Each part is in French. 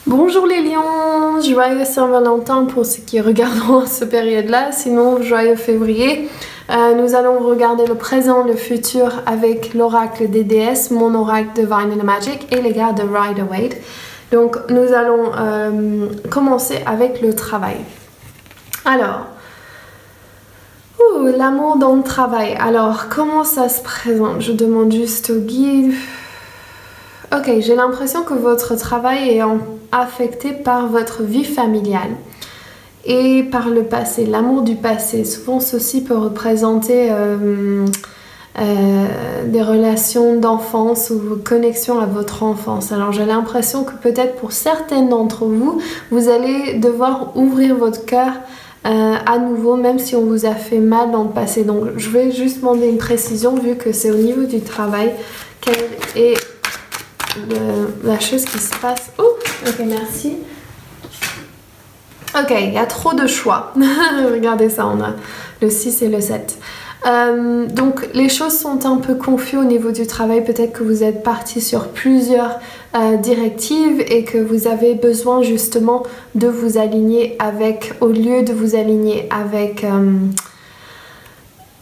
Bonjour les lions, joyeux Saint-Valentin pour ceux qui regarderont cette période-là, sinon joyeux février. Nous allons regarder le présent, le futur avec l'oracle des déesses, mon oracle Divine and Magic et les gars de Rider-Waite. Donc nous allons commencer avec le travail. Alors, l'amour dans le travail. Alors, comment ça se présente? Je demande juste au guide. Ok, j'ai l'impression que votre travail est affecté par votre vie familiale et par le passé, l'amour du passé. Souvent, ceci peut représenter des relations d'enfance ou vos connexions à votre enfance. Alors, j'ai l'impression que peut-être pour certaines d'entre vous, vous allez devoir ouvrir votre cœur à nouveau, même si on vous a fait mal dans le passé. Donc, je vais juste demander une précision vu que c'est au niveau du travail. Quelle est la chose qui se passe? Oh, ok, merci. Ok, il y a trop de choix. Regardez ça, on a le 6 et le 7. Donc les choses sont un peu confuses au niveau du travail. Peut-être que vous êtes parti sur plusieurs directives et que vous avez besoin justement de vous aligner avec, au lieu de vous aligner avec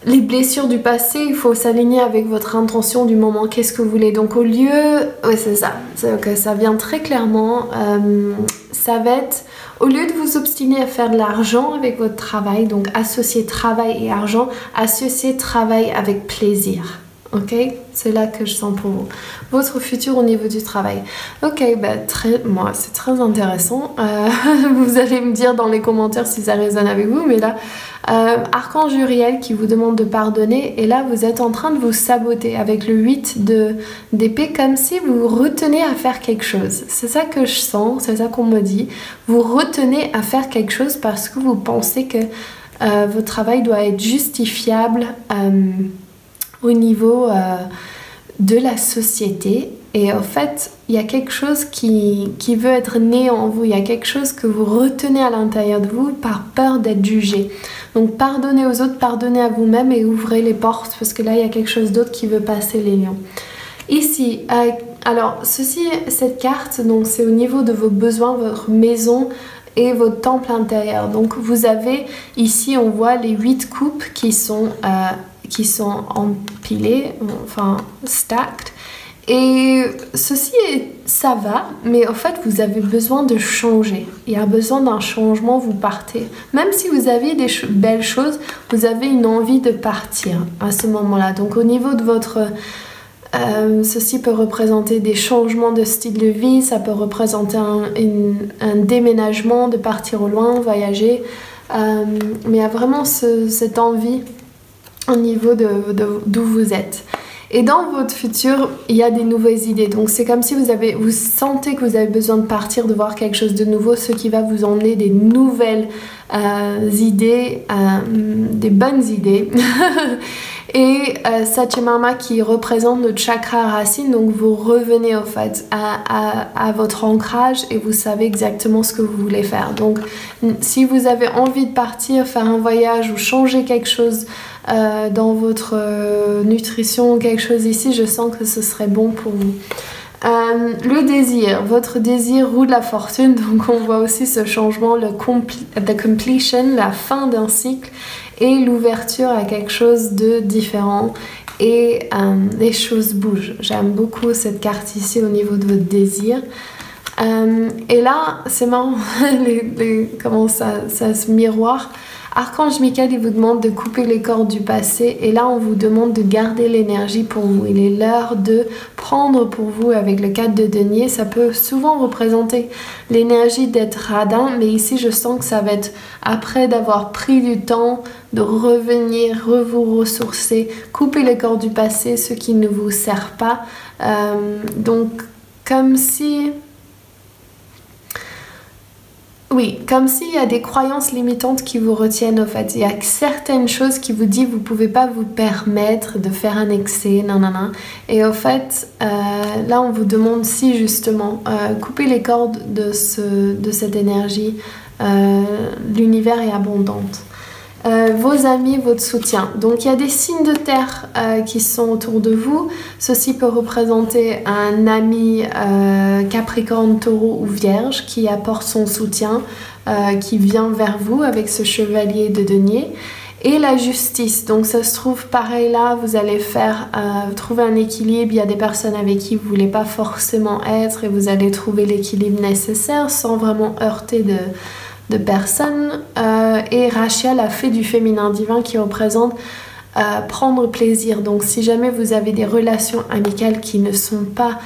les blessures du passé, il faut s'aligner avec votre intention du moment. Qu'est-ce que vous voulez? Donc au lieu, oui c'est ça, okay, ça vient très clairement, ça va être, au lieu de vous obstiner à faire de l'argent avec votre travail, donc associer travail et argent, associer travail avec plaisir. Ok, c'est là que je sens pour vous. Votre futur au niveau du travail. Ok, bah, moi c'est très intéressant. Vous allez me dire dans les commentaires si ça résonne avec vous, mais là, Archange Uriel qui vous demande de pardonner, et là vous êtes en train de vous saboter avec le 8 d'épée, comme si vous retenez à faire quelque chose. C'est ça que je sens, c'est ça qu'on me dit. Vous retenez à faire quelque chose parce que vous pensez que votre travail doit être justifiable au niveau de la société, et en fait il y a quelque chose qui veut être né en vous, il y a quelque chose que vous retenez à l'intérieur de vous par peur d'être jugé. Donc pardonnez aux autres, pardonnez à vous-même et ouvrez les portes parce que là il y a quelque chose d'autre qui veut passer, les lions. Ici, alors cette carte, donc c'est au niveau de vos besoins, votre maison et votre temple intérieur. Donc vous avez ici, on voit les 8 coupes qui sont empilés, enfin stacked, et ceci ça va, mais en fait vous avez besoin de changer. Il y a besoin d'un changement, vous partez. Même si vous avez des belles choses, vous avez une envie de partir à ce moment-là. Donc au niveau de votre ceci peut représenter des changements de style de vie, ça peut représenter un déménagement, de partir au loin, voyager, mais il y a vraiment cette envie au niveau d'où vous êtes. Et dans votre futur, il y a des nouvelles idées. Donc c'est comme si vous sentez que vous avez besoin de partir, de voir quelque chose de nouveau, ce qui va vous emmener des nouvelles idées, des bonnes idées. Et Sachimama qui représente notre chakra racine, donc vous revenez en fait à votre ancrage et vous savez exactement ce que vous voulez faire. Donc si vous avez envie de partir, faire un voyage ou changer quelque chose dans votre nutrition, quelque chose ici, je sens que ce serait bon pour vous. Le désir, votre désir roue de la fortune, donc on voit aussi ce changement, the completion, la fin d'un cycle et l'ouverture à quelque chose de différent, et les choses bougent. J'aime beaucoup cette carte ici au niveau de votre désir. Et là, c'est marrant comment ça se miroire. Archange Michael, il vous demande de couper les cordes du passé, et là on vous demande de garder l'énergie pour vous. Il est l'heure de prendre pour vous avec le 4 de denier. Ça peut souvent représenter l'énergie d'être radin, mais ici je sens que ça va être après d'avoir pris du temps de revenir, vous ressourcer, couper les cordes du passé, ce qui ne vous sert pas. Donc comme si... Oui, comme s'il y a des croyances limitantes qui vous retiennent en fait. Il y a certaines choses qui vous disent que vous ne pouvez pas vous permettre de faire un excès, nanana. Et en fait, là on vous demande si justement couper les cordes de cette énergie. L'univers est abondante. vos amis, votre soutien. Donc il y a des signes de terre qui sont autour de vous. Ceci peut représenter un ami Capricorne, Taureau ou Vierge qui apporte son soutien, qui vient vers vous avec ce chevalier de denier. Et la justice, donc ça se trouve pareil là, vous allez trouver un équilibre. Il y a des personnes avec qui vous ne voulez pas forcément être et vous allez trouver l'équilibre nécessaire sans vraiment heurter de personnes. Et Rachia, la fée du féminin divin qui représente prendre plaisir. Donc si jamais vous avez des relations amicales qui ne sont pas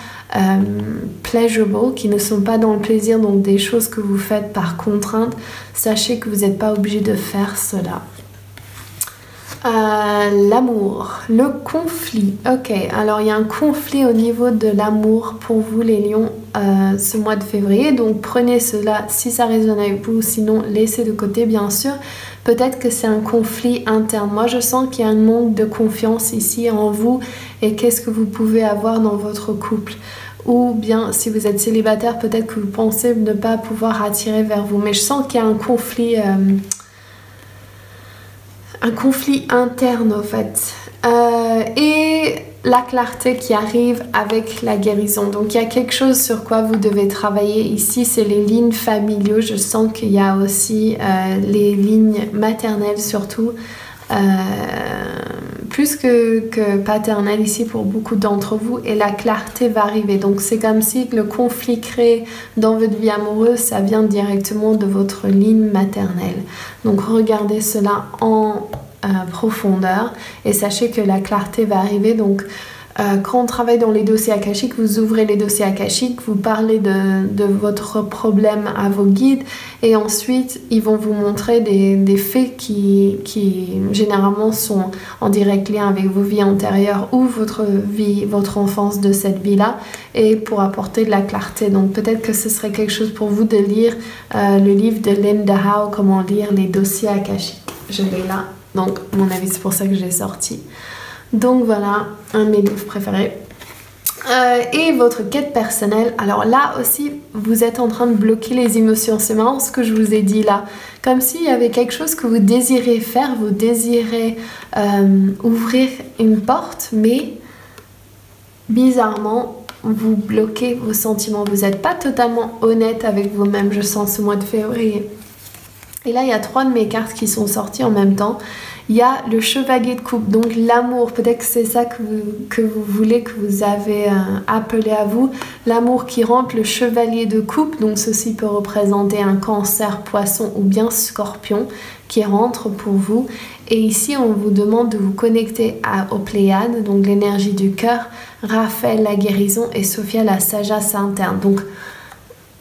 pleasurable, qui ne sont pas dans le plaisir, donc des choses que vous faites par contrainte, sachez que vous n'êtes pas obligé de faire cela. L'amour, le conflit. Ok, alors il y a un conflit au niveau de l'amour pour vous les lions ce mois de février, donc prenez cela si ça résonne avec vous, sinon laissez de côté bien sûr. Peut-être que c'est un conflit interne. Moi je sens qu'il y a un manque de confiance ici en vous et qu'est-ce que vous pouvez avoir dans votre couple. Ou bien si vous êtes célibataire, peut-être que vous pensez ne pas pouvoir attirer vers vous, mais je sens qu'il y a un conflit interne au fait. Et la clarté qui arrive avec la guérison. Donc il y a quelque chose sur quoi vous devez travailler ici, c'est les lignes familiaux. Je sens qu'il y a aussi les lignes maternelles surtout, plus que paternelles ici pour beaucoup d'entre vous, et la clarté va arriver. Donc c'est comme si le conflit créé dans votre vie amoureuse, ça vient directement de votre ligne maternelle. Donc regardez cela en profondeur et sachez que la clarté va arriver. Donc quand on travaille dans les dossiers akashiques, vous ouvrez les dossiers akashiques, vous parlez de votre problème à vos guides et ensuite ils vont vous montrer des faits qui généralement sont en direct lien avec vos vies antérieures ou votre enfance de cette vie-là, et pour apporter de la clarté. Donc peut-être que ce serait quelque chose pour vous de lire le livre de Linda Howe, Comment lire les dossiers akashiques. Je l'ai là. Donc, à mon avis, c'est pour ça que je l'ai sorti. Donc, voilà, un de mes livres préférés. Et votre quête personnelle. Alors là aussi, vous êtes en train de bloquer les émotions. C'est marrant ce que je vous ai dit là. Comme s'il y avait quelque chose que vous désirez faire. Vous désirez ouvrir une porte, mais bizarrement, vous bloquez vos sentiments. Vous n'êtes pas totalement honnête avec vous-même, je sens, ce mois de février. Et là, il y a 3 de mes cartes qui sont sorties en même temps. Il y a le chevalier de coupe, donc l'amour. Peut-être que c'est ça que vous voulez, que vous avez appelé à vous. L'amour qui rentre, le chevalier de coupe. Donc ceci peut représenter un cancer, poisson ou bien scorpion qui rentre pour vous. Et ici, on vous demande de vous connecter aux Pléiades, donc l'énergie du cœur, Raphaël, la guérison, et Sophia, la sagesse interne. Donc,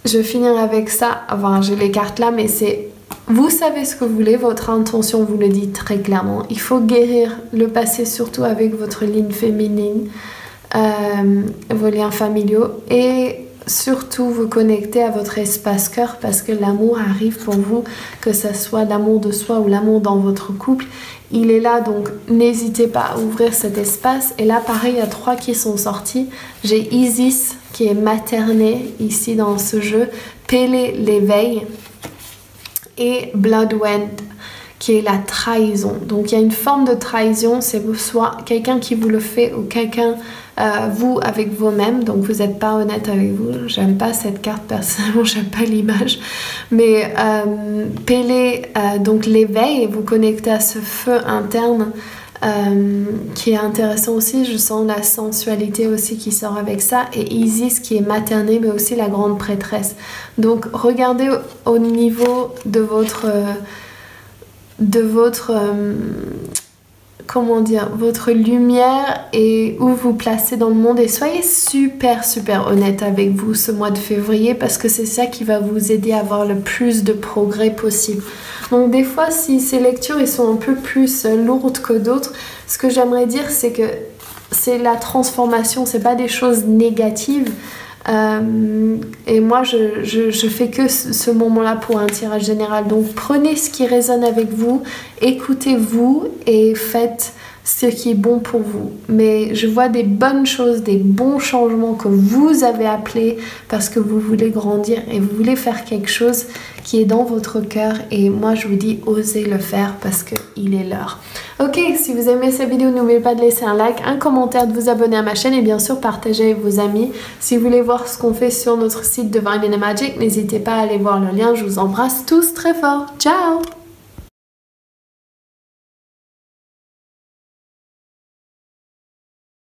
je vais finir avec ça. Enfin, j'ai les cartes là, mais c'est... Vous savez ce que vous voulez, votre intention vous le dit très clairement. Il faut guérir le passé, surtout avec votre ligne féminine, vos liens familiaux, et surtout vous connecter à votre espace cœur, parce que l'amour arrive pour vous, que ce soit l'amour de soi ou l'amour dans votre couple. Il est là, donc n'hésitez pas à ouvrir cet espace. Et là, pareil, il y a 3 qui sont sortis. J'ai Isis qui est maternée ici dans ce jeu, Pélée, l'éveil, et Bloodwind qui est la trahison. Donc il y a une forme de trahison, c'est soit quelqu'un qui vous le fait ou quelqu'un, vous avec vous-même, donc vous n'êtes pas honnête avec vous. J'aime pas cette carte personnellement, j'aime pas l'image, mais Pélée, donc l'éveil, vous connectez à ce feu interne qui est intéressant aussi. Je sens la sensualité aussi qui sort avec ça, et Isis qui est maternée, mais aussi la grande prêtresse. Donc regardez au niveau de votre comment dire, votre lumière et où vous placez dans le monde, et soyez super honnête avec vous ce mois de février, parce que c'est ça qui va vous aider à avoir le plus de progrès possible. Donc des fois, si ces lectures ils sont un peu plus lourdes que d'autres, ce que j'aimerais dire, c'est que c'est la transformation, c'est pas des choses négatives. Et moi je fais que ce moment-là pour un tirage général. Donc prenez ce qui résonne avec vous, écoutez-vous et faites ce qui est bon pour vous. Mais je vois des bonnes choses, des bons changements que vous avez appelés parce que vous voulez grandir et vous voulez faire quelque chose qui est dans votre cœur. Et moi, je vous dis, osez le faire parce qu'il est l'heure. Ok, si vous aimez cette vidéo, n'oubliez pas de laisser un like, un commentaire, de vous abonner à ma chaîne et bien sûr partager avec vos amis. Si vous voulez voir ce qu'on fait sur notre site Divine in a Magic, n'hésitez pas à aller voir le lien. Je vous embrasse tous très fort. Ciao!